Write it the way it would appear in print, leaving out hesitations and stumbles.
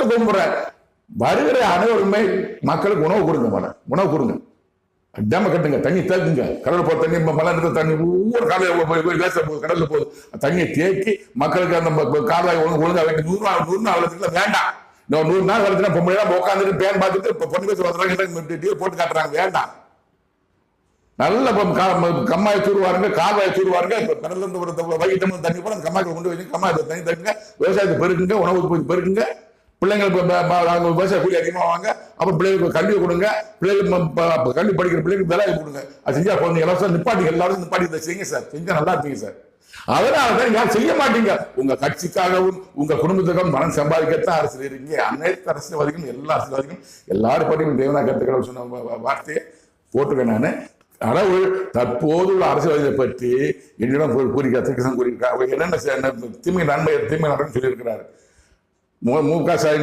கும்பிடுறேன். வருகிற அனைவருமே மக்களுக்கு உணவு கொடுங்க, உணவு கொடுங்க. டேம கட்டுங்க, தண்ணி தேக்குங்க, கடல் போற தண்ணி, மழை தண்ணி ஒவ்வொரு காலையில் வேச போகுது, கடல்ல போகுது, தண்ணியை தேக்கி மக்களுக்கு அந்த காலையை ஒழுங்கா வேண்டிய 100 நாள் வளர்த்துக்குள்ள வேண்டாம். 100 நாள் வளர்த்துனா பொம்பளை உட்காந்துட்டு பேன் பார்த்துட்டு பொண்ணு பேச போட்டு காட்டுறாங்க. வேண்டாம். நல்ல கம்மாயை தூருவாருங்க, கால்வாயை தூருவாருங்க. கடல்ல இருந்து வைகிட்டமும் தண்ணி கூட அந்த கம்மாய்க்கு கொண்டு போய் கம்மாய் தண்ணி தட்டுங்க, விவசாயத்தை பெருக்குங்க, உணவு பெருக்குங்க. பிள்ளைங்களுக்கு விவசாய கூலி அதிகமாக வாங்க. அப்புறம் பிள்ளைகளுக்கு கல்வி கொடுங்க, பிள்ளைகளுக்கு கல்வி படிக்கிற பிள்ளைகளுக்கு வேலை கொடுங்க. அது செஞ்சா போதும். எல்லாரும் நிப்பாட்டி, எல்லாரும் நிப்பாட்டி செய்யுங்க சார். செஞ்சா நல்லா இருப்பீங்க சார். அதனாலதான் யாரும் செய்ய மாட்டீங்க. உங்க கட்சிக்காகவும் உங்க குடும்பத்துக்காகவும் மனம் சம்பாதிக்கத்தான் அரசியல் இருக்கீங்க. அனைத்து அரசியல்வாதிகளும் எல்லா அரசியல்வாதிகளும் எல்லாரும் பற்றியும் தேவனா கருத்துக்கள் சொன்ன வார்த்தையை போட்டுருக்கேன் நான். கடவுள் தற்போது உள்ள அரசியல்வாதிகளை பற்றி என்னிடம் கூறியிருக்கார். என்னென்ன தீமை நன்மை சொல்லியிருக்கிறார். மு க ஸ்டாலின்